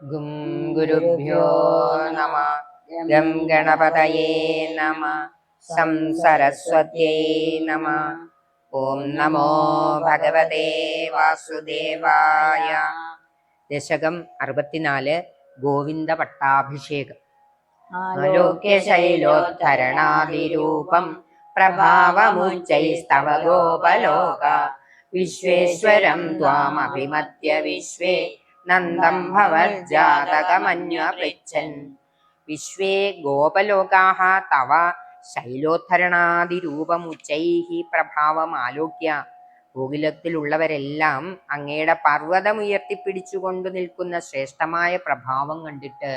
ഗും ഗുരുഭ്യോ നമ. ഗം ഗണപതയേ നമ. സം സരസ്വത്യൈ നമ. ഓം നമോ ഭഗവതേ വാസുദേവായ. ദശകം 64. ഗോവിന്ദ പട്ടാഭിഷേകം. ആലോക്യശൈലോദ്ധരണാദിരൂപം പ്രഭാവമുച്ചൈസ്തവ ഗോപലോക. വിശ്വേശ്വരം ത്വാമഭിമത്യ വിശ്വേ നന്ദം ഭവജ്ജാതകമന്വപൃച്ഛൻ. വിശ്വേ ഗോപലോകാഃ തവ ശൈലോദ്ധരണാദിരൂപമുച്ചൈഃ പ്രഭാവമാലോക്യ. ഗോകുലത്തിലുള്ളവരെല്ലാം അങ്ങയുടെ പർവ്വതമുയർത്തിപ്പിടിച്ചുകൊണ്ടു നിൽക്കുന്ന ശ്രേഷ്ഠമായ പ്രഭാവം കണ്ടിട്ട്,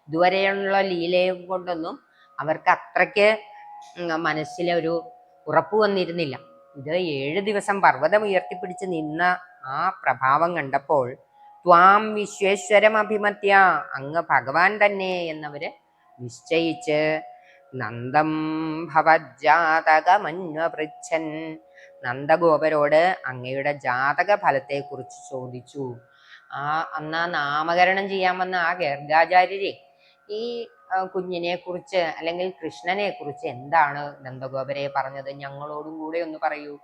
ഇതുവരെയുള്ള ലീലയും കൊണ്ടൊന്നും അവർക്ക് അത്രയ്ക്ക് മനസ്സിലൊരു ഉറപ്പ് വന്നിരുന്നില്ല. ഇത് 7 ദിവസം പർവ്വതം ഉയർത്തിപ്പിടിച്ച് നിന്ന ആ പ്രഭാവം കണ്ടപ്പോൾ ത്വാം വിശ്വേശ്വരം അഭിമത്യ, അങ്ങ് ഭഗവാൻ തന്നെ എന്നവര് നിശ്ചയിച്ച് നന്ദം ഭവജ്ജാതകമന്വപൃച്ഛൻ, നന്ദഗോപരോട് അങ്ങയുടെ ജാതക ഫലത്തെക്കുറിച്ച് ചോദിച്ചു. അന്ന് നാമകരണം ചെയ്യാൻ വന്ന ആ ഗർഗാചാര്യരെ ഈ കുഞ്ഞിനെ കുറിച്ച് അല്ലെങ്കിൽ കൃഷ്ണനെ കുറിച്ച് എന്താണ് നന്ദഗോപരെ പറഞ്ഞത്, ഞങ്ങളോടും കൂടെ ഒന്ന് പറയൂ.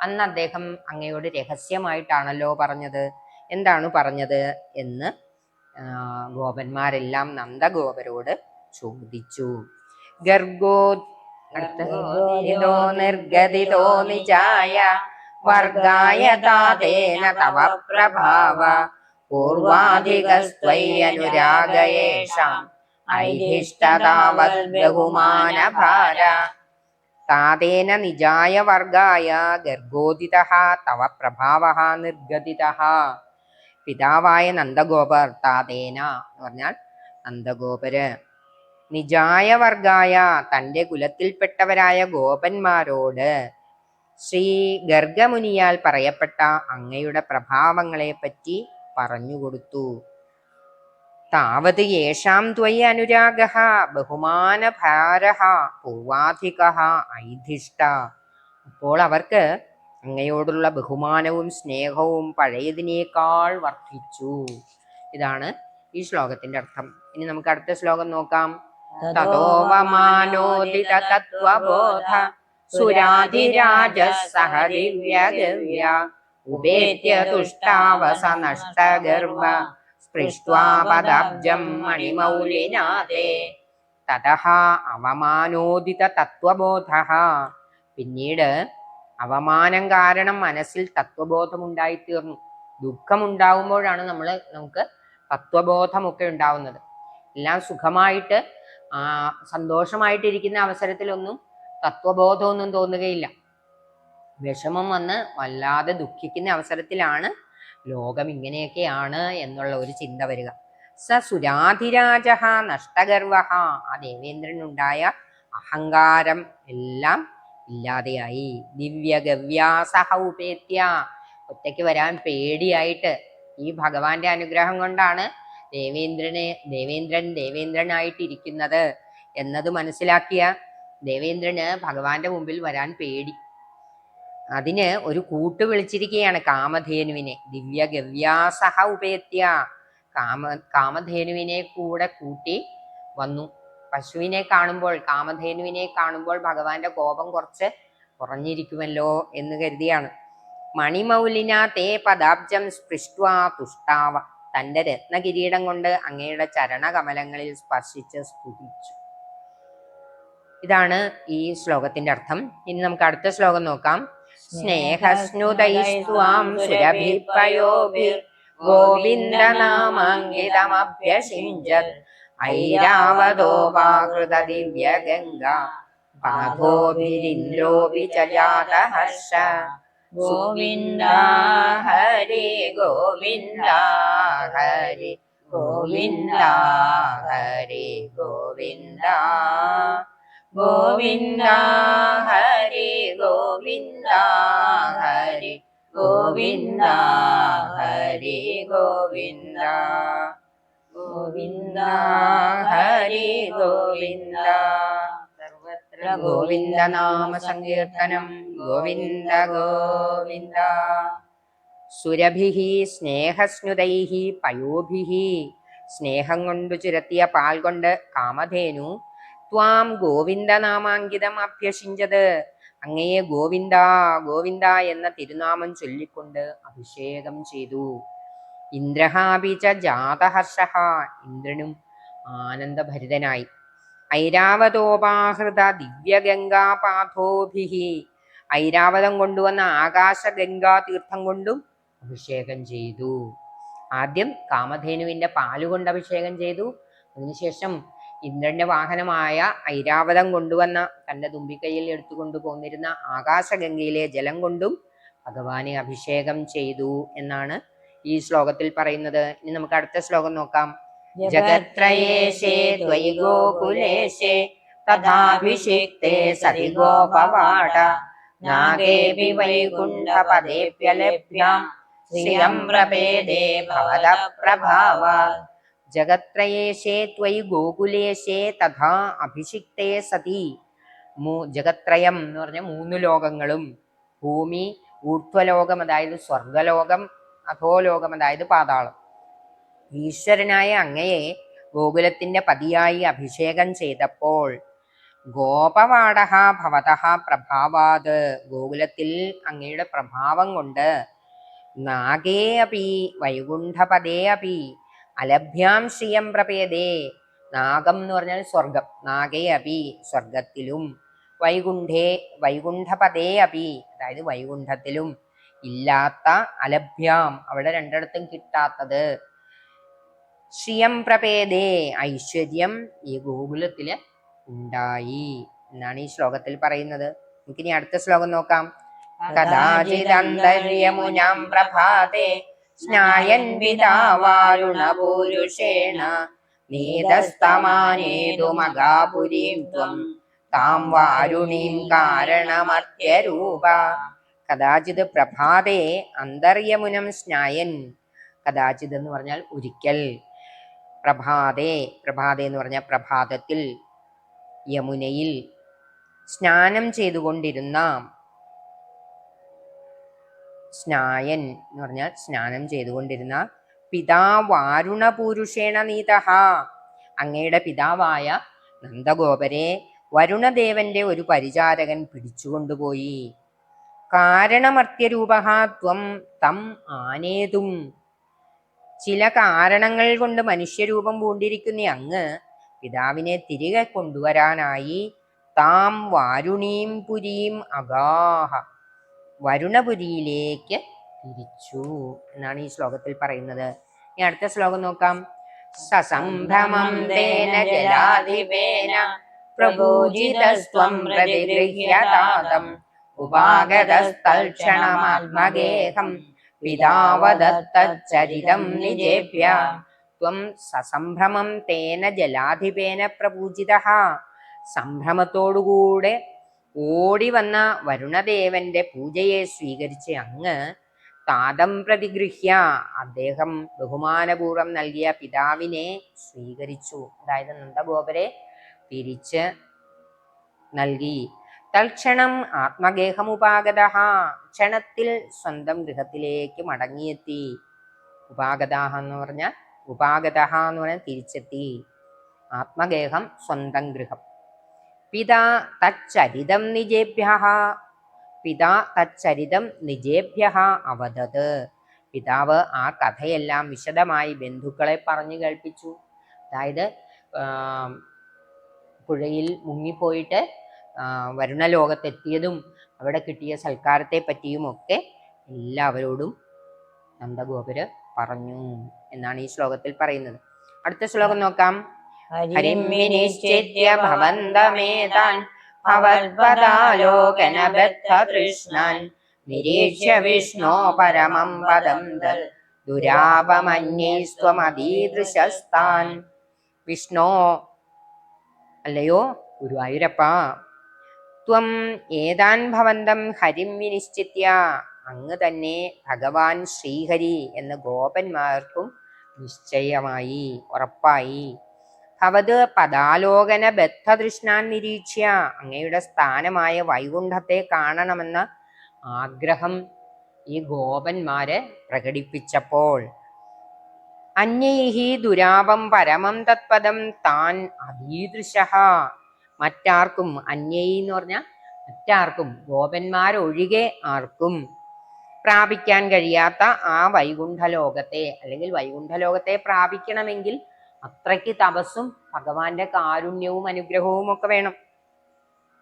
അന്ന് അദ്ദേഹം അങ്ങയോട് രഹസ്യമായിട്ടാണല്ലോ പറഞ്ഞത്, എന്താണ് പറഞ്ഞത് എന്ന് ഗോപന്മാരെല്ലാം നന്ദഗോപരോട് ചോദിച്ചു. ഗർഗോ നിർഗതിതോ നിജായ വർഗായ താതേന തവ പ്രഭാവ പൂർവാധികസ്ത്വയനുരാഗയേഷാം ഐധിഷ്ഠതാവത് ബഹുമാനഭാര. താതേന നിജായ വർഗായ ഗർഗോദിതഃ തവ പ്രഭാവഃ നിർഗതിതഃ. പിതാവായ നന്ദഗോപർ, താതേന എന്ന് പറഞ്ഞാൽ നന്ദഗോപര്, നിജായ വർഗായ തൻ്റെ കുലത്തിൽപ്പെട്ടവരായ ഗോപന്മാരോട് ശ്രീ ഗർഗമുനിയാൽ പറയപ്പെട്ട അങ്ങയുടെ പ്രഭാവങ്ങളെ പറ്റി പറഞ്ഞുകൊടുത്തു. താവത് യേഷാം ത്വയി അനുരാഗഃ ബഹുമാനഭാരഃ പൂർവാധികഃ ഐധിഷ്ഠ. അപ്പോൾ അവർക്ക് അങ്ങയോടുള്ള ബഹുമാനവും സ്നേഹവും പഴയതിനേക്കാൾ വർദ്ധിച്ചു. ഇതാണ് ഈ ശ്ലോകത്തിന്റെ അർത്ഥം. ഇനി നമുക്ക് അടുത്ത ശ്ലോകം നോക്കാം. തതോവമാനോദിത തത്വബോധ സുരാധിരാജഃ സഹ ദിവ്യഗവ്യ ഉപേത്യ തുഷ്ടാവസ നഷ്ടഗർഭ സ്പൃഷ്ട്വാ പദാബ്ജം മണിമൗലിനാദേ. തതഃ അവമാനോദിത തത്വബോധഃ. പിന്നീട് അവമാനം കാരണം മനസ്സിൽ തത്വബോധമുണ്ടായിത്തീർന്നു. ദുഃഖമുണ്ടാകുമ്പോഴാണ് നമുക്ക് തത്വബോധമൊക്കെ ഉണ്ടാവുന്നത്. എല്ലാം സുഖമായിട്ട് സന്തോഷമായിട്ടിരിക്കുന്ന അവസരത്തിലൊന്നും തത്വബോധമൊന്നും തോന്നുകയില്ല. വിഷമം വന്ന് വല്ലാതെ ദുഃഖിക്കുന്ന അവസരത്തിലാണ് ലോകം ഇങ്ങനെയൊക്കെയാണ് എന്നുള്ള ഒരു ചിന്ത വരിക. സ സുരാധിരാജ നഷ്ടഗർവ. ആ ദേവേന്ദ്രനുണ്ടായ അഹങ്കാരം എല്ലാം ഇല്ലാതെയായി. ദിവ്യഗവ്യാസഹ ഉപേത്യ. ഒറ്റയ്ക്ക് വരാൻ പേടിയായിട്ട് ഈ ഭഗവാന്റെ അനുഗ്രഹം കൊണ്ടാണ് ദേവേന്ദ്രനായിട്ടിരിക്കുന്നത് എന്നത് മനസ്സിലാക്കിയ ദേവേന്ദ്രന് ഭഗവാന്റെ മുമ്പിൽ വരാൻ പേടി. അതിന് ഒരു കൂട്ട് വിളിച്ചിരിക്കുകയാണ്, കാമധേനുവിനെ. ദിവ്യഗവ്യാസഹ ഉപേത്യ. കാമധേനുവിനെ കൂടെ കൂട്ടി വന്നു. പശുവിനെ കാണുമ്പോൾ, കാമധേനുവിനെ കാണുമ്പോൾ ഭഗവാന്റെ കോപം കുറച്ച് കുറഞ്ഞിരിക്കുമല്ലോ എന്ന് കരുതിയാണ്. മണിമൗലിന തേ പദാബ്ജം സ്പൃഷ്ട്വാ തുഷ്ടാവ. തന്റെ രത്നകിരീടം കൊണ്ട് അങ്ങയുടെ ചരണകമലങ്ങളിൽ സ്പർശിച്ച് സ്തുതിച്ചു. ഇതാണ് ഈ ശ്ലോകത്തിന്റെ അർത്ഥം. ഇനി നമുക്ക് അടുത്ത ശ്ലോകം നോക്കാം. സ്നേഹസ്നുതൈസ്ത്വാം സുരഭിപയോഭിർ ഗോവിന്ദനാമാങ്കിതമഭ്യഷിഞ്ജത് ഐരാവതോപാകൃത ദിവ്യഗംഗാ പാദോഭിരിന്ദ്രോപി ച ജാതഹർഷ. ഗോവിന്ദ ഹരി ഗോവിന്ദ ഹരി ഗോവിന്ദ ഹരി ഗോവിന്ദ ഗോവിന്ദ ഹരി ഗോവിന്ദ ഹരി ഗോവിന്ദ ഹരി ഗോവിന്ദ ഗോവിന്ദ ഹരി ഗോവിന്ദ. സർവത്ര ഗോവിന്ദ നാമ സങ്കീർത്തനം. ഗോവിന്ദ ഗോവിന്ദ. സുരഭിഃ സ്നേഹസ്നുതൈഃ പയോഭിഃ സ്നേഹം കൊണ്ടു ചുരത്തിയ പാൽ കൊണ്ട് കാമധേനു ത്വാം ഗോവിന്ദനാമാങ്കിതം അഭ്യസിഞ്ചത്, അങ്ങയെ ഗോവിന്ദ ഗോവിന്ദ എന്ന തിരുനാമം ചൊല്ലിക്കൊണ്ട് അഭിഷേകം ചെയ്തു. ഇന്ദ്രഹാപിച്ച ജാതഹർഷ, ഇന്ദ്രനും ആനന്ദഭരിതനായി. ഐരാവതോപാഹൃത ദിവ്യഗംഗാപാഥോഭിഹി, ഐരാവതം കൊണ്ടുവന്ന ആകാശഗംഗാ തീർത്ഥം കൊണ്ടും അഭിഷേകം ചെയ്തു. ആദ്യം കാമധേനുവിന്റെ പാലുകൊണ്ട് അഭിഷേകം ചെയ്തു. അതിനുശേഷം ഇന്ദ്രന്റെ വാഹനമായ ഐരാവതം കൊണ്ടുവന്ന തന്റെ തുമ്പിക്കൈയിൽ എടുത്തുകൊണ്ടു പോന്നിരുന്ന ആകാശഗംഗയിലെ ജലം കൊണ്ടും ഭഗവാനെ അഭിഷേകം ചെയ്തു എന്നാണ് ഈ ശ്ലോകത്തിൽ പറയുന്നത്. ഇനി നമുക്ക് അടുത്ത ശ്ലോകം നോക്കാം. ജഗത്രയേശേ ത്വയി ഗോകുലേശേ തഥാഭിഷിക്തേ സതി ഗോപവാട, നാഗേപി വൈകുണ്ഠപദേപ്യലഭ്യാം ശ്രിയം പ്രപേദേ ഭവത പ്രഭാവാത്. ജഗത്രയേശേ ത്വയി ഗോകുലേശേ തഥാ അഭിഷിക്തേ സതി. ജഗത്രയം എന്ന് പറഞ്ഞ 3 ലോകങ്ങളും, ഭൂമി, ഊർധ്വലോകം അതായത് സ്വർഗലോകം, അധോലോകം അതായത് പാതാളം. ഈശ്വരനായ അങ്ങയെ ഗോകുലത്തിന്റെ പതിയായി അഭിഷേകം ചെയ്തപ്പോൾ ഗോപവാടഹ ഭവതഃ പ്രഭാവാത്, ഗോകുലത്തിൽ അങ്ങയുടെ പ്രഭാവം കൊണ്ട് നാഗേ അപി വൈകുണ്ഠപദേ അപി അലഭ്യാം ശ്രിയം പ്രപേദേ, നാഗം എന്ന് പറഞ്ഞാൽ സ്വർഗം, നാഗേ അപി സ്വർഗത്തിലും, വൈകുണ്ഠേ വൈകുണ്ഠപദേ അപി അതായത് വൈകുണ്ഠത്തിലും ഇല്ലാത്ത, അലഭ്യാം അവിടെ രണ്ടിടത്തും കിട്ടാത്തത്, ശ്രിയം പ്രപേദേ ഐശ്വര്യം ഈ ഗോകുലത്തില് ഉണ്ടായി എന്നാണ് ഈ ശ്ലോകത്തിൽ പറയുന്നത്. നമുക്കിനി അടുത്ത ശ്ലോകം നോക്കാം. കദാചിദന്തര്യമുനാം പ്രഭാതേ സ്നായൻ പിതാവാരുണപൂരുഷേണ നീതസ്തമാനേതുമഗാപുരീം ത്വം താം വാരുണീം കാരണമത്യരൂപ. കദാചിത് പ്രഭാതേ അന്തർയമുനം സ്നായൻ, കദാചിത് എന്ന് പറഞ്ഞാൽ ഒരിക്കൽ, പ്രഭാതേ പ്രഭാതേ എന്ന് പറഞ്ഞാൽ പ്രഭാതത്തിൽ, യമുനയിൽ സ്നാനം ചെയ്തുകൊണ്ടിരുന്ന, സ്നായൻ എന്ന് പറഞ്ഞാൽ സ്നാനം ചെയ്തുകൊണ്ടിരുന്ന, പിതാവാരുണപൂരുഷേണ നീതഃ അങ്ങയുടെ പിതാവായ നന്ദഗോപരെ വരുണദേവന്റെ ഒരു പരിചാരകൻ പിടിച്ചുകൊണ്ടുപോയി. കാരണമർത്യരൂപഃ ത്വം തം ആനേതും, ചില കാരണങ്ങൾ കൊണ്ട് മനുഷ്യരൂപം പൂണ്ടിരിക്കുന്ന അങ്ങ് പിതാവിനെ തിരികെ കൊണ്ടുവരാനായി താം വാരുണീം പുരീം അഗാഹ, വരുണപുരിയിലേക്ക് തിരിച്ചു എന്നാണ് ഈ ശ്ലോകത്തിൽ പറയുന്നത്. ഇനി അടുത്ത ശ്ലോകം നോക്കാം. സസംഭ്രമം തേന ജലാധിപേന പ്രഭൂജിതസ്ത്വം പ്രതിഗൃഹ്യതാതം ഉപാഗതസ്തൽക്ഷണമാത്മഗേഹം പിതാവദത്തച്ചരിതം നിജേഭ്യ. ത്വം സസംഭ്രമം തേന ജലാധിപേന പ്രപൂജിതഃ, സംഭ്രമത്തോടുകൂടെ ഓടി വന്ന വരുണദേവന്റെ പൂജയെ സ്വീകരിച്ച് അങ്ങ് താതം പ്രതിഗൃഹ്യ അദ്ദേഹം ബഹുമാനപൂർവം നൽകിയ പിതാവിനെ സ്വീകരിച്ചു, അതായത് നന്ദഗോപരെ തിരിച്ച് നൽകി. തൽക്ഷണം ആത്മഗേഹമുപാഗത, ക്ഷണത്തിൽ സ്വന്തം ഗൃഹത്തിലേക്ക് മടങ്ങിയെത്തി. ഉപാഗതാഹ എന്ന് പറഞ്ഞാൽ ഉപാഗതഃ എന്ന് പറഞ്ഞാൽ തിരിച്ചെത്തി, ആത്മഗേഹം സ്വന്തം ഗൃഹം. പിതാ തച്ചരിതം നിജേഭ്യഃ, പിതാ തച്ചരിതം നിജേഭ്യഃ അവദത്, പിതാവ് ആ കഥയെല്ലാം വിശദമായി ബന്ധുക്കളെ പറഞ്ഞു കേൾപ്പിച്ചു. അതായത് പുഴയിൽ മുങ്ങിപ്പോയിട്ട് വരുണലോകത്തെത്തിയതും അവിടെ കിട്ടിയ സൽക്കാരത്തെ പറ്റിയുമൊക്കെ എല്ലാവരോടും നന്ദഗോപര് പറഞ്ഞു എന്നാണ് ഈ ശ്ലോകത്തിൽ പറയുന്നത്. അടുത്ത ശ്ലോകം നോക്കാം. ഹരിം വിനിശ്ചിത്യ ഭവന്തമേതാൻ ഭവത്പദാലോകനബദ്ധതൃഷ്ണാൻ നിരീക്ഷ്യ വിഷ്ണോ പരമം പദം തൽ ദുരാപമന്യേസ്ത്വമദീദൃശസ്താൻ. വിഷ്ണോ അല്ലയോ ഗുരുവായൂരപ്പ, ത്വം ഏതാൻ ഭവന്തം ഹരിം വിനിശ്ചിത്യ, അങ്ങ് തന്നെ ഭഗവാൻ ശ്രീഹരി എന്ന് ഗോപന്മാർക്കും നിശ്ചയമായി, ഉറപ്പായി. ഭവത് പദാലോകന ബദ്ധതൃഷ്ണാൻ നിരീക്ഷ്യ, അങ്ങയുടെ സ്ഥാനമായ വൈകുണ്ഠത്തെ കാണണമെന്ന ആഗ്രഹം ഈ ഗോപന്മാരെ പ്രകടിപ്പിച്ചപ്പോൾ അന്യൈഹി ദുരാപം പരമം തത്പദം താൻ അധീദൃശഃ. മറ്റാർക്കും, അന്യൈ എന്ന് പറഞ്ഞാൽ മറ്റാർക്കും, ഗോപന്മാരൊഴികെ ആർക്കും പ്രാപിക്കാൻ കഴിയാത്ത ആ വൈകുണ്ഠലോകത്തെ, അല്ലെങ്കിൽ വൈകുണ്ഠലോകത്തെ പ്രാപിക്കണമെങ്കിൽ അത്രയ്ക്ക് തപസ്സും ഭഗവാന്റെ കാരുണ്യവും അനുഗ്രഹവും ഒക്കെ വേണം.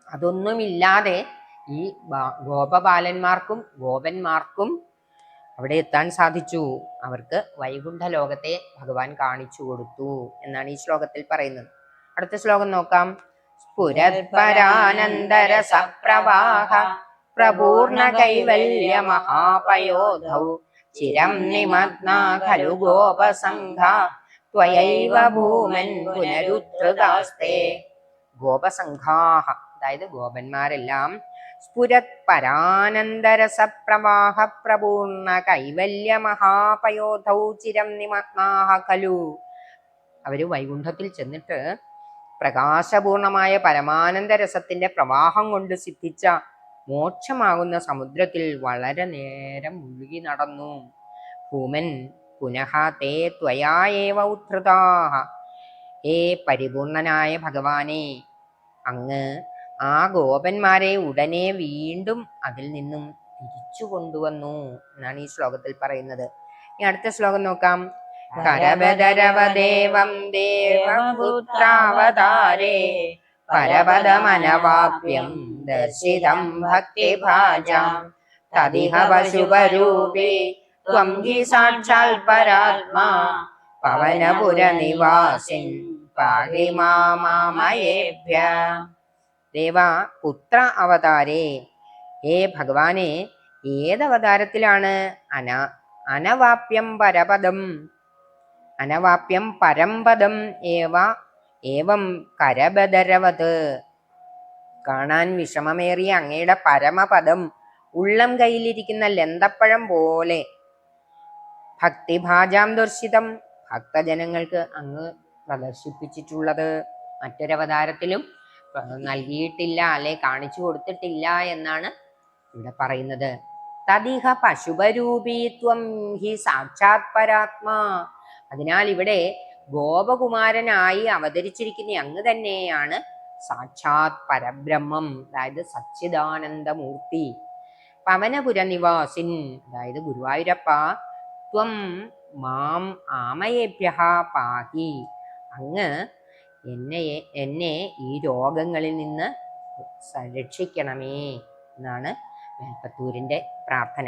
അതൊന്നുമില്ലാതെ ഈ ഗോപബാലന്മാർക്കും ഗോപന്മാർക്കും അവിടെ എത്താൻ സാധിച്ചു. അവർക്ക് വൈകുണ്ഠ ലോകത്തെ ഭഗവാൻ കാണിച്ചു കൊടുത്തു എന്നാണ് ഈ ശ്ലോകത്തിൽ പറയുന്നത്. അടുത്ത ശ്ലോകം നോക്കാം. സ്ഫുരത്പരാനന്ദര സപ്രവാഹ പ്രപൂർണ കൈവല്യ മഹാപയോധൗ ചിരം നിമഗ്നാ ഖലു ഗോപസംഘ ത്വയൈവ ഭൂമൻ പുനരുദ്ധൃതാസ്തേ. ഗോപസംഘാഹ, അതായത് ഗോപന്മാരെല്ലാം സ്ഫുരത് പരാനന്ദരസപ്രവാഹ പ്രപൂർണ കൈവല്യ മഹാപയോധൗ ചിരം നിമഗ്നാഹ ഖലു. അവര് വൈകുണ്ഠത്തിൽ ചെന്നിട്ട് പ്രകാശപൂർണമായ പരമാനന്ദ രസത്തിന്റെ പ്രവാഹം കൊണ്ട് സിദ്ധിച്ച മോക്ഷമാകുന്ന സമുദ്രത്തിൽ വളരെ നേരം മുഴുകി നടന്നു. ഭൂമൻ പുനഃ തേ ത്വയാ ഏവ ഉദ്ധൃതാഃ. ഏ പരിപൂർണനായ ഭഗവാനെ, അങ്ങ് ആ ഗോപന്മാരെ ഉടനെ വീണ്ടും അതിൽ നിന്നും തിരിച്ചു കൊണ്ടുവന്നു എന്നാണ് ഈ ശ്ലോകത്തിൽ പറയുന്നത്. ഇനി അടുത്ത ശ്ലോകം നോക്കാം. കരവദരവദേവം ദേവപുത്രാവതാരേ പരപദമനവാപ്യം ദർശിതം ഭക്തിഭാജാം തദിഹ പശുപരൂപേ ത്വം ഹി സാക്ഷാൽ പരാത്മാ പവനപുരനിവാസിൻ പാഹി മാമയേഭ്യ. ദേവ പുത്ര അവതാരേ, ഏ ഭഗവാനെ, ഏതവതാരത്തിലാണ്? അനവാപ്യം പരപദം, അനവാപ്യം പരംപദം ഏവം കരബദരവത്. കാണാൻ വിഷമമേറിയ അങ്ങയുടെ പരമപദം ഉള്ളം കയ്യിലിരിക്കുന്ന ലന്തപ്പഴം പോലെ. ഭക്തിഭാജാം ദർശിതം, ഭക്തജനങ്ങൾക്ക് അങ്ങ് പ്രദർശിപ്പിച്ചിട്ടുള്ളത് മറ്റൊരവതാരത്തിലും നൽകിയിട്ടില്ല, അല്ലെ കാണിച്ചു കൊടുത്തിട്ടില്ല എന്നാണ് ഇവിടെ പറയുന്നത്. തദിഹ പശുപരൂപീത്വം ഹി സാക്ഷാത് പരാത്മാ. അതിനാൽ ഇവിടെ ഗോപകുമാരനായി അവതരിച്ചിരിക്കുന്ന അങ്ങ് തന്നെയാണ് സാക്ഷാത് പരബ്രഹ്മം, അതായത് സച്ചിദാനന്ദമൂർത്തി. പവനപുര നിവാസിൻ, അതായത് ഗുരുവായൂരപ്പ, ത്വം മാം ആമയേഭ്യഃ പാഹി. അങ്ങ് എന്നെ ഈ രോഗങ്ങളിൽ നിന്ന് രക്ഷിക്കണമേ എന്നാണ് മേൽപ്പത്തൂരിന്റെ പ്രാർത്ഥന.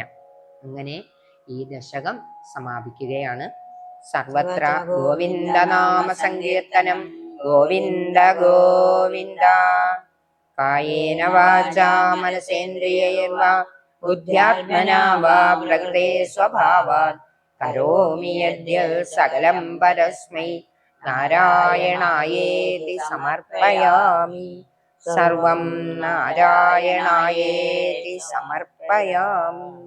അങ്ങനെ ഈ ദശകം സമാപിക്കുകയാണ്. സർവത്ര ഗോവിന്ദനാമ സങ്കീർത്തനം. ഗോവിന്ദ ഗോവിന്ദ. കായേന വാചാ മനസേന്ദ്രിയൈർവാ ബുദ്ധ്യാത്മനാ വാ പ്രകൃതേ സ്വഭാവാത് കരോമി യദ്യത് സകലം പരസ്മൈ നാരായണായേതി സമർപ്പയാമി. സർവം നാരായണായേതി സമർപ്പയാമി.